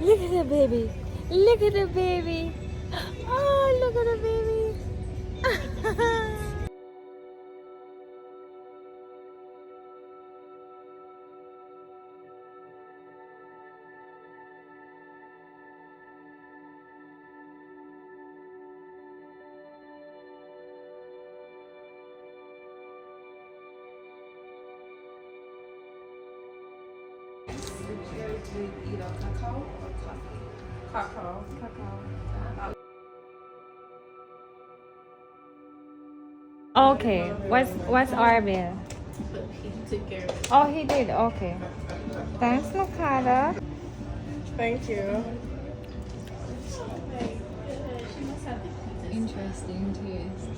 Look at the baby. Look at the baby. Oh, look at the baby. To eat a cacao or coffee? Cacao. Okay, what's our bill? He took care of it. Oh, he did. Okay. Thanks, Makata. Thank you. Interesting taste.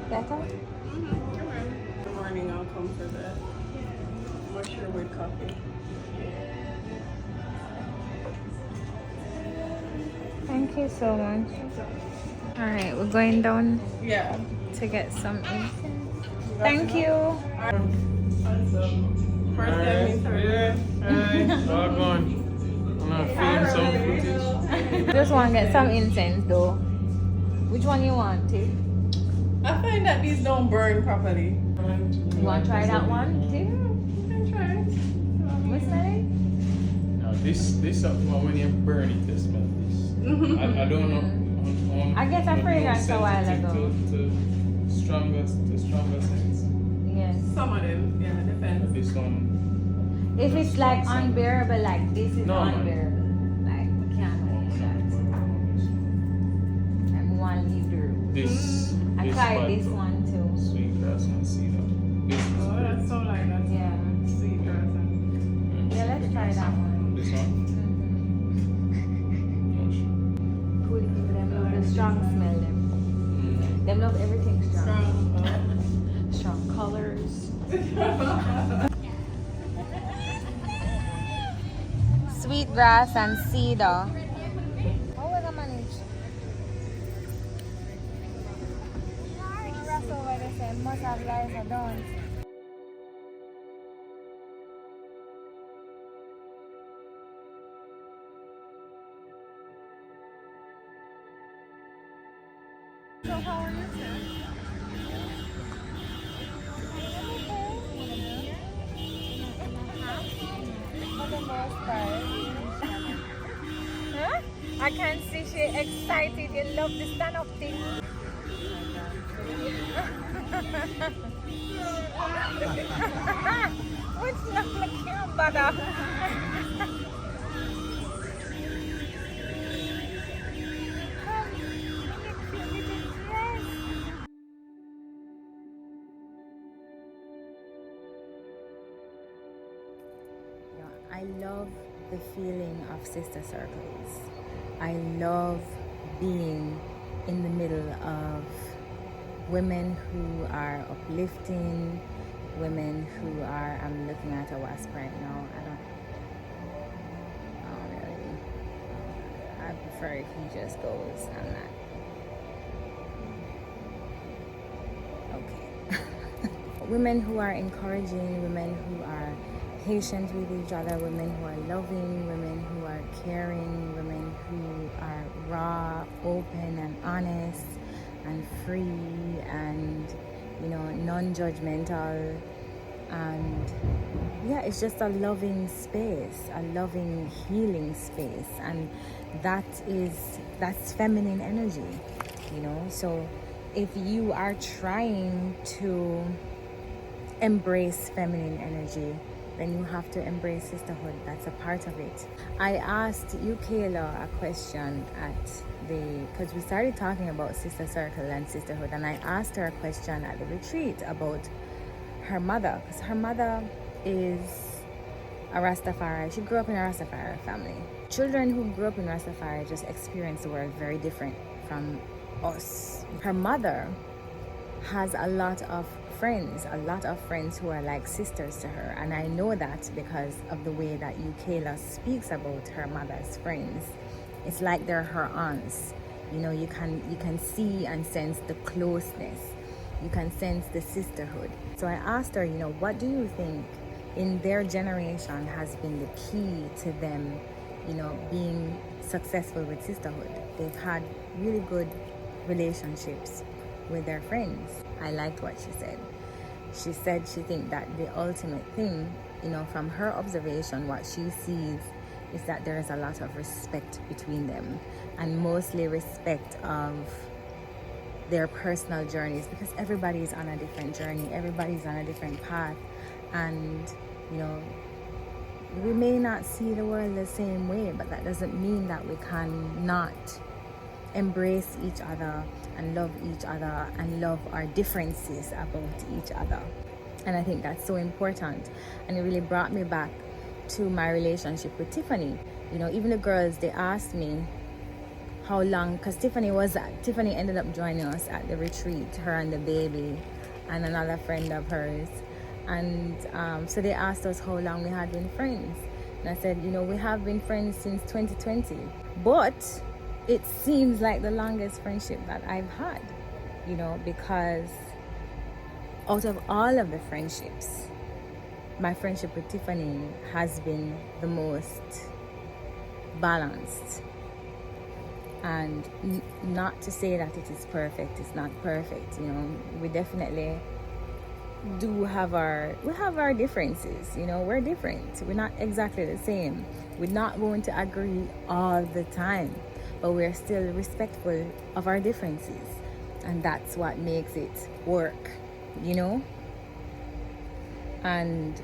Better? In the morning I'll come for that mushroom with coffee. Thank you so much. Alright, we're going down Yeah. to get some incense. Thank you. First time in Yeah, hi, all gone. I'm not feeling some footage. Just want to get some incense though. Which one you want, Tiff? I find that these don't burn properly. You want to try that one, Tiff? You can try it. What's that? Now this when you burn it, they smell this. I don't know. I guess I fragrance a while ago. To stronger scents. Yes. Some of them, yeah, depends. This one. If it's like unbearable, like this is No, man. unbearable. Like we can't hold that. I'm one leader. This. I tried this one too. Sweet grass and cedar. This is Oh, good. that's so like that. Yeah. Sweet grass and Yeah, let's try that one. This one. Cool people, them love the strong smell them. Them love everything strong. Strong colors. Sweet grass and cedar. How will I manage? That's over the same. Must have lies or don't. So how are you, sir? For the most part. Huh? I can see she excited. You love the stand-up thing. What's not looking better? I love the feeling of sister circles. I love being in the middle of women who are uplifting, women who are, I'm looking at a wasp right now, I don't really, I prefer if he just goes, I'm not, okay. Women who are encouraging, women who are patient with each other, women who are loving, women who are caring, women who are raw, open and honest and free and, you know, non-judgmental. And yeah, it's just a loving space, a loving healing space, and that's feminine energy, you know. So if you are trying to embrace feminine energy, then you have to embrace sisterhood. That's a part of it. I asked you, Kayla, a question because we started talking about sister circle and sisterhood, and I asked her a question at the retreat about her mother, because her mother is a Rastafari. She grew up in a Rastafari family. Children who grew up in Rastafari just experience the world very different from us. Her mother has a lot of friends who are like sisters to her, and I know that because of the way that Kayla speaks about her mother's friends. It's like they're her aunts. You know, you can see and sense the closeness. You can sense the sisterhood. So I asked her, you know, what do you think in their generation has been the key to them, being successful with sisterhood. They've had really good relationships with their friends. I liked what she said. She said she thinks that the ultimate thing, from her observation, what she sees is that there is a lot of respect between them, and mostly respect of their personal journeys, because everybody's on a different journey, everybody's on a different path, and we may not see the world the same way, but that doesn't mean that we cannot embrace each other and love each other and love our differences about each other. And I think that's so important, and it really brought me back to my relationship with Tiffany. Even the girls, they asked me how long, because Tiffany ended up joining us at the retreat, her and the baby and another friend of hers, and so they asked us how long we had been friends, and I said, we have been friends since 2020, but it seems like the longest friendship that I've had, because out of all of the friendships, my friendship with Tiffany has been the most balanced. And not to say that it is perfect, it's not perfect. We definitely do have our differences. We're different. We're not exactly the same. We're not going to agree all the time, but we're still respectful of our differences, and that's what makes it work. And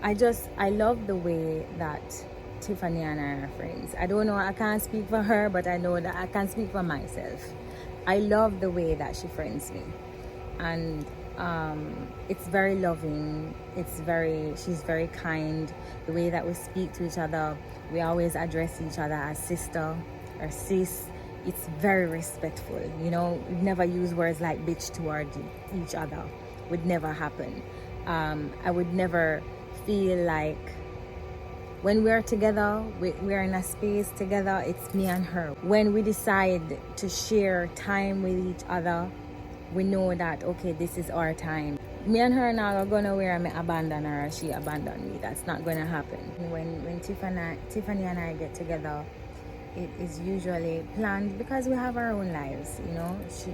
I love the way that Tiffany and I are friends. I don't know, I can't speak for her, but I know that I can speak for myself. I love the way that she friends me, and it's very loving. She's very kind. The way that we speak to each other, we always address each other as sister or sis. It's very respectful. We never use words like bitch toward each other. Would never happen. I would never feel like when we're together, we're in a space together, it's me and her. When we decide to share time with each other, we know that, okay, this is our time. Me and her now are gonna where I abandon her or she abandon me. That's not gonna happen. When Tiffany and I get together, it is usually planned because we have our own lives.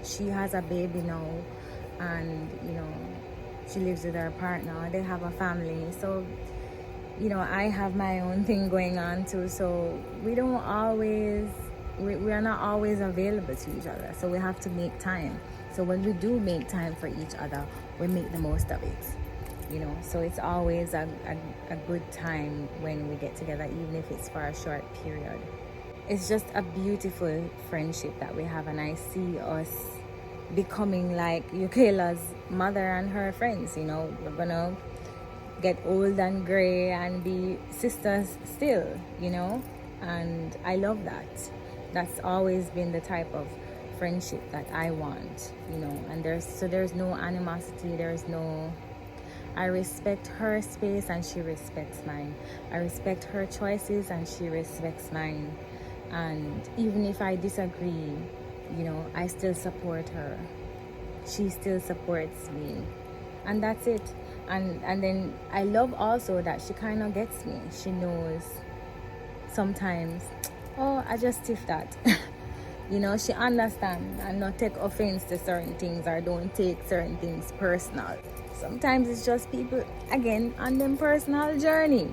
She has a baby now, and she lives with her partner. They have a family, so I have my own thing going on too. So we are not always available to each other. So we have to make time. So when we do make time for each other, we make the most of it. So it's always a good time when we get together, even if it's for a short period. It's just a beautiful friendship that we have, and I see us becoming like Yukela's mother and her friends. We're gonna get old and gray and be sisters still, and I love that. That's always been the type of friendship that I want, and there's no animosity, I respect her space and she respects mine. I respect her choices and she respects mine. And even if I disagree, I still support her. She still supports me. And that's it. And then I love also that she kind of gets me. She knows sometimes, oh, I just stiff that. She understands and not take offense to certain things or don't take certain things personal. Sometimes it's just people, again, on them personal journey.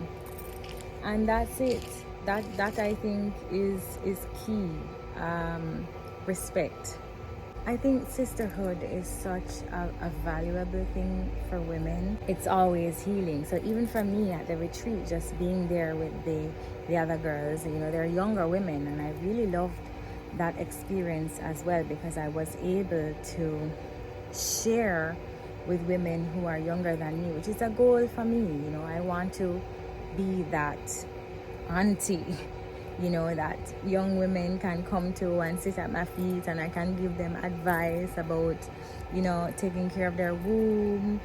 And that's it. That I think is key. Respect. I think sisterhood is such a valuable thing for women. It's always healing. So even for me at the retreat, just being there with the other girls, they're younger women, and I really loved that experience as well, because I was able to share with women who are younger than me, which is a goal for me. I want to be that auntie, that young women can come to and sit at my feet, and I can give them advice about, taking care of their womb,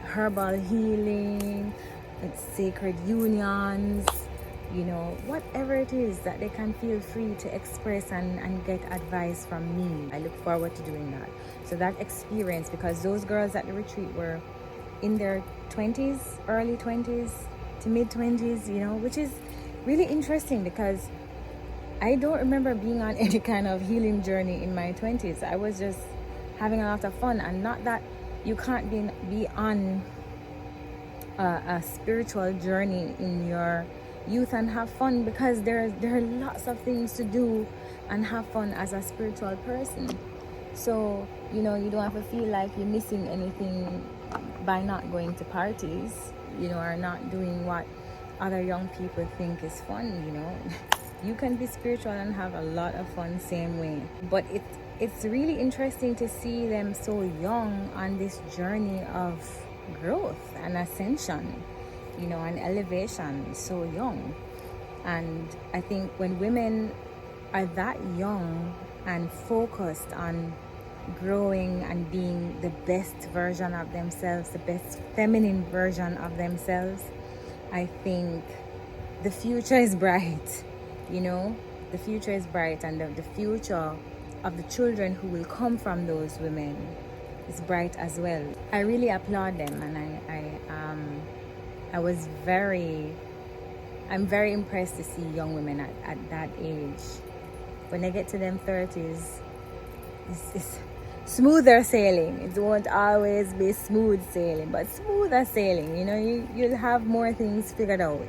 herbal healing, sacred unions, whatever it is that they can feel free to express and get advice from me. I look forward to doing that. So that experience, because those girls at the retreat were in their 20s, early 20s to mid 20s, you know, which is really interesting because I don't remember being on any kind of healing journey in my 20s. I was just having a lot of fun, and not that you can't be on a spiritual journey in your youth and have fun, because there are lots of things to do and have fun as a spiritual person. So, you know, you don't have to feel like you're missing anything by not going to parties, you know, or not doing what other young people think is fun, you know. You can be spiritual and have a lot of fun same way. But it's really interesting to see them so young on this journey of growth and ascension, you know, and elevation, so young. And I think when women are that young and focused on growing and being the best version of themselves, the best feminine version of themselves, I think the future is bright, you know. The future is bright, and the future of the children who will come from those women is bright as well. I really applaud them, and I'm very impressed to see young women at that age. When they get to them 30s, it's smoother sailing. It won't always be smooth sailing, but smoother sailing. You know, you'll have more things figured out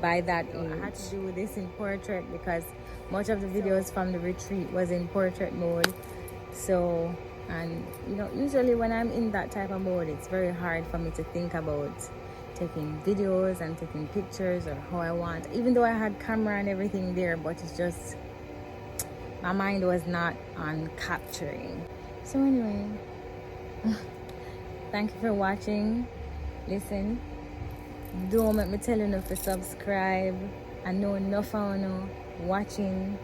by that age. I had to do this in portrait because much of the videos from the retreat was in portrait mode. So, and you know, usually when I'm in that type of mode, it's very hard for me to think about taking videos and taking pictures or how I want, even though I had camera and everything there, but it's just my mind was not on capturing. So anyway, thank you for watching. Listen, don't make me tell you enough to subscribe. I know enough of you watching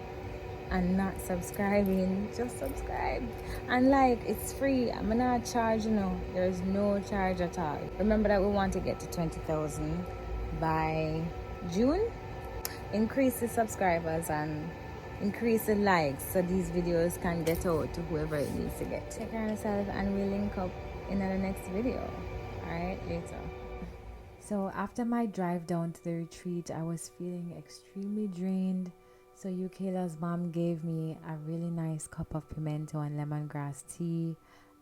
and not subscribing. Just subscribe and like. It's free. I'm not charging, you know. There's no charge at all. Remember that we want to get to 20,000 by June. Increase the subscribers and increase the likes so these videos can get out to whoever it needs to get. Take care of yourself, and we'll link up in the next video. Alright, later. So after my drive down to the retreat, I was feeling extremely drained. So Kayla's mom gave me a really nice cup of pimento and lemongrass tea,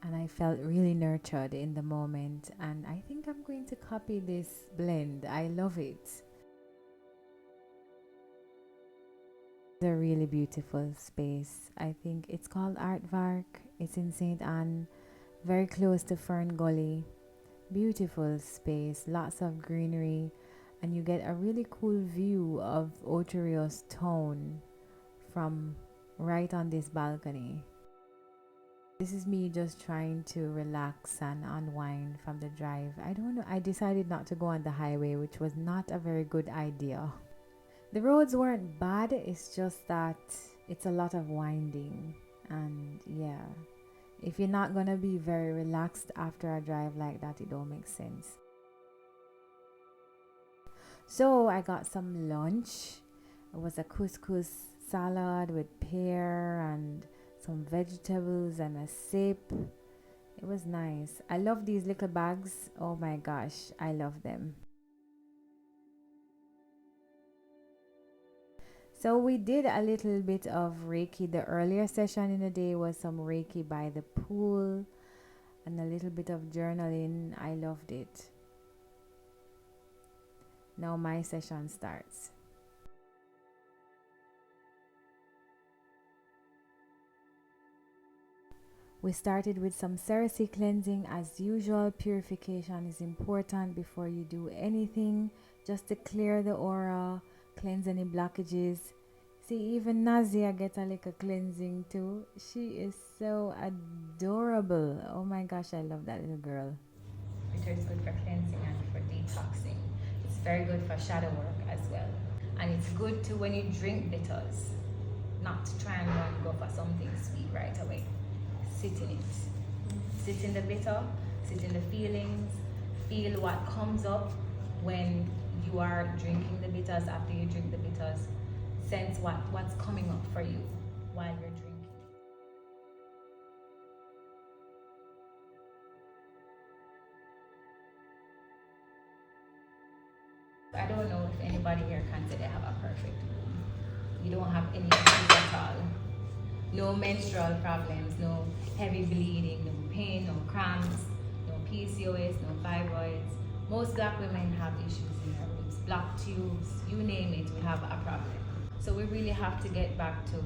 and I felt really nurtured in the moment, and I think I'm going to copy this blend. I love it. It's a really beautiful space. I think it's called Aardvark. It's in St. Anne, very close to Fern Gully. Beautiful space, lots of greenery, and you get a really cool view of Oterios town from right on this balcony. This is me just trying to relax and unwind from the drive. I don't know, I decided not to go on the highway, which was not a very good idea. The roads weren't bad, it's just that it's a lot of winding, and yeah, if you're not gonna be very relaxed after a drive like that, it don't make sense. So I got some lunch. It was a couscous salad with pear and some vegetables and a sip. It was nice. I love these little bags. Oh my gosh, I love them. So we did a little bit of Reiki. The earlier session in the day was some Reiki by the pool and a little bit of journaling. I loved it. Now my session starts. We started with some Cersei cleansing. As usual, purification is important before you do anything, just to clear the aura, cleanse any blockages. See, even Nazia get a little cleansing too. She is so adorable. Oh my gosh, I love that little girl. Bitter is good for cleansing and for detoxing. It's very good for shadow work as well. And it's good too when you drink bitters, not to try and go for something sweet right away. Sit in it. Sit in the bitter, sit in the feelings, feel what comes up when you are drinking the bitters. After you drink the bitters, sense what's coming up for you while you're drinking. anybody here can say they have a perfect womb. You don't have any issues at all. No menstrual problems, no heavy bleeding, no pain, no cramps, no PCOS, no fibroids. Most black women have issues in their wombs, blocked tubes, you name it, we have a problem. So we really have to get back to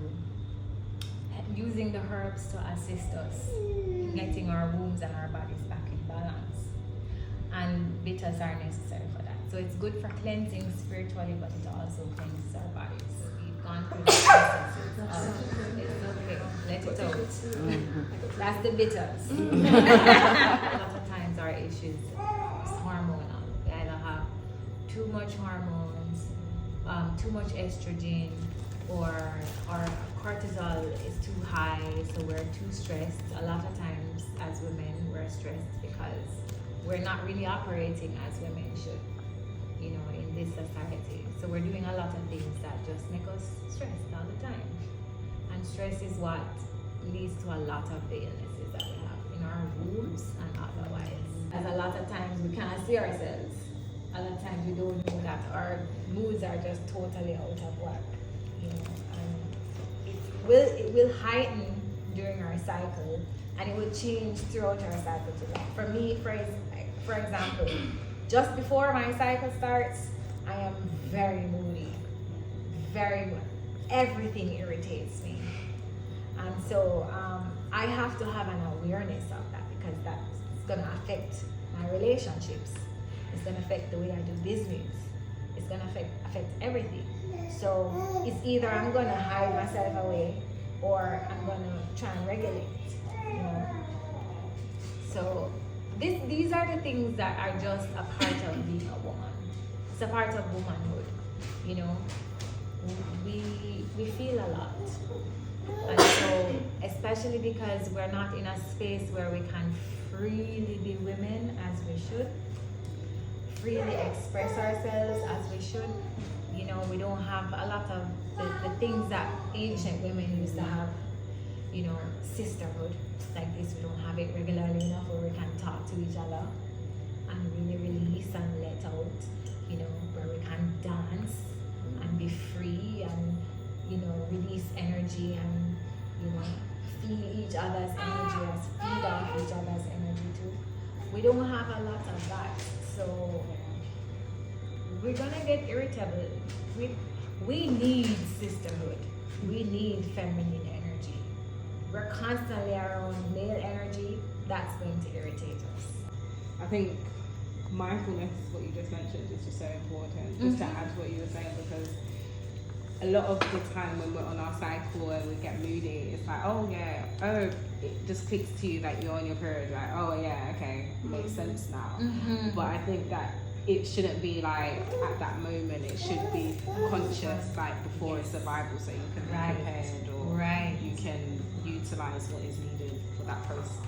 using the herbs to assist us in getting our wombs and our bodies back in balance. And bitters are necessary for that. So it's good for cleansing spiritually, but it also cleanses our bodies. We've gone through the processes of it's okay, let it out. That's the bitters. A lot of times our issues is hormonal. We either have too much hormones, too much estrogen, or our cortisol is too high, so we're too stressed. A lot of times as women, we're stressed because we're not really operating as women should, you know, in this society. So we're doing a lot of things that just make us stressed all the time. And stress is what leads to a lot of the illnesses that we have in our wombs and otherwise. As a lot of times we can't see ourselves. A lot of times we don't know that our moods are just totally out of whack, you know. It will heighten during our cycle, and it will change throughout our cycle too. For me, for example, just before my cycle starts, I am very moody, everything irritates me, and so I have to have an awareness of that, because that's gonna affect my relationships. It's gonna affect the way I do business. It's gonna affect everything. So it's either I'm gonna hide myself away, or I'm gonna try and regulate, you know. So these are the things that are just a part of being a woman. It's a part of womanhood, you know. We feel a lot, and so especially because we're not in a space where we can freely be women as we should, freely express ourselves as we should. You know, we don't have a lot of the things that ancient women used to have, you know, sisterhood like this. We don't have it regularly enough where we can talk to each other and really release and let out, you know, where we can dance and be free and, you know, release energy and, you know, feel each other's energy, as feed off each other's energy too. We don't have a lot of that, so we're gonna get irritable. We need sisterhood. We need feminine energy. We're constantly around male energy. That's going to irritate us. I think mindfulness, what you just mentioned, is just so important. Just to add to what you were saying, because a lot of the time when we're on our cycle and we get moody, it's like, it just clicks to you that you're on your period, like, oh yeah, okay, makes sense now. But I think that it shouldn't be like at that moment. It should be conscious, like before it's survival, so you can be prepared, or you can utilize what is needed for that process.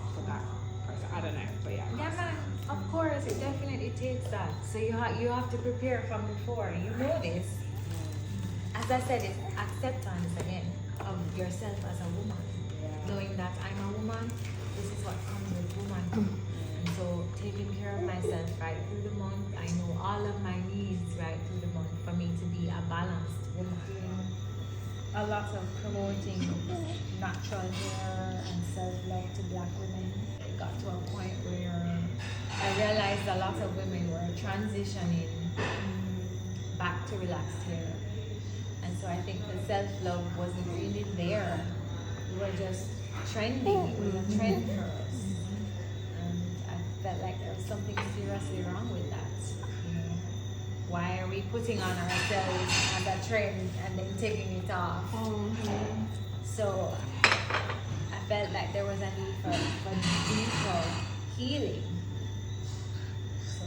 I don't know, but yeah. Yeah, man. Of course, it definitely takes that. So you have to prepare from before. You know this. As I said, it's acceptance again of yourself as a woman, knowing that I'm a woman. This is what comes with woman. So taking care of myself right through the month, I know all of my needs right through the month for me to be a balanced woman. A lot of promoting natural hair and self-love to black women. It got to a point where I realized a lot of women were transitioning back to relaxed hair. And so I think the self-love wasn't really there. We were just trending. It was a trend for us. Felt like there was something seriously wrong with that. You know, why are we putting on ourselves as a trend and then taking it off? So I felt like there was a need for deeper healing. So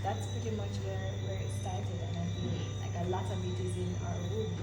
that's pretty much where it started, and I feel like a lot of it is in our roots.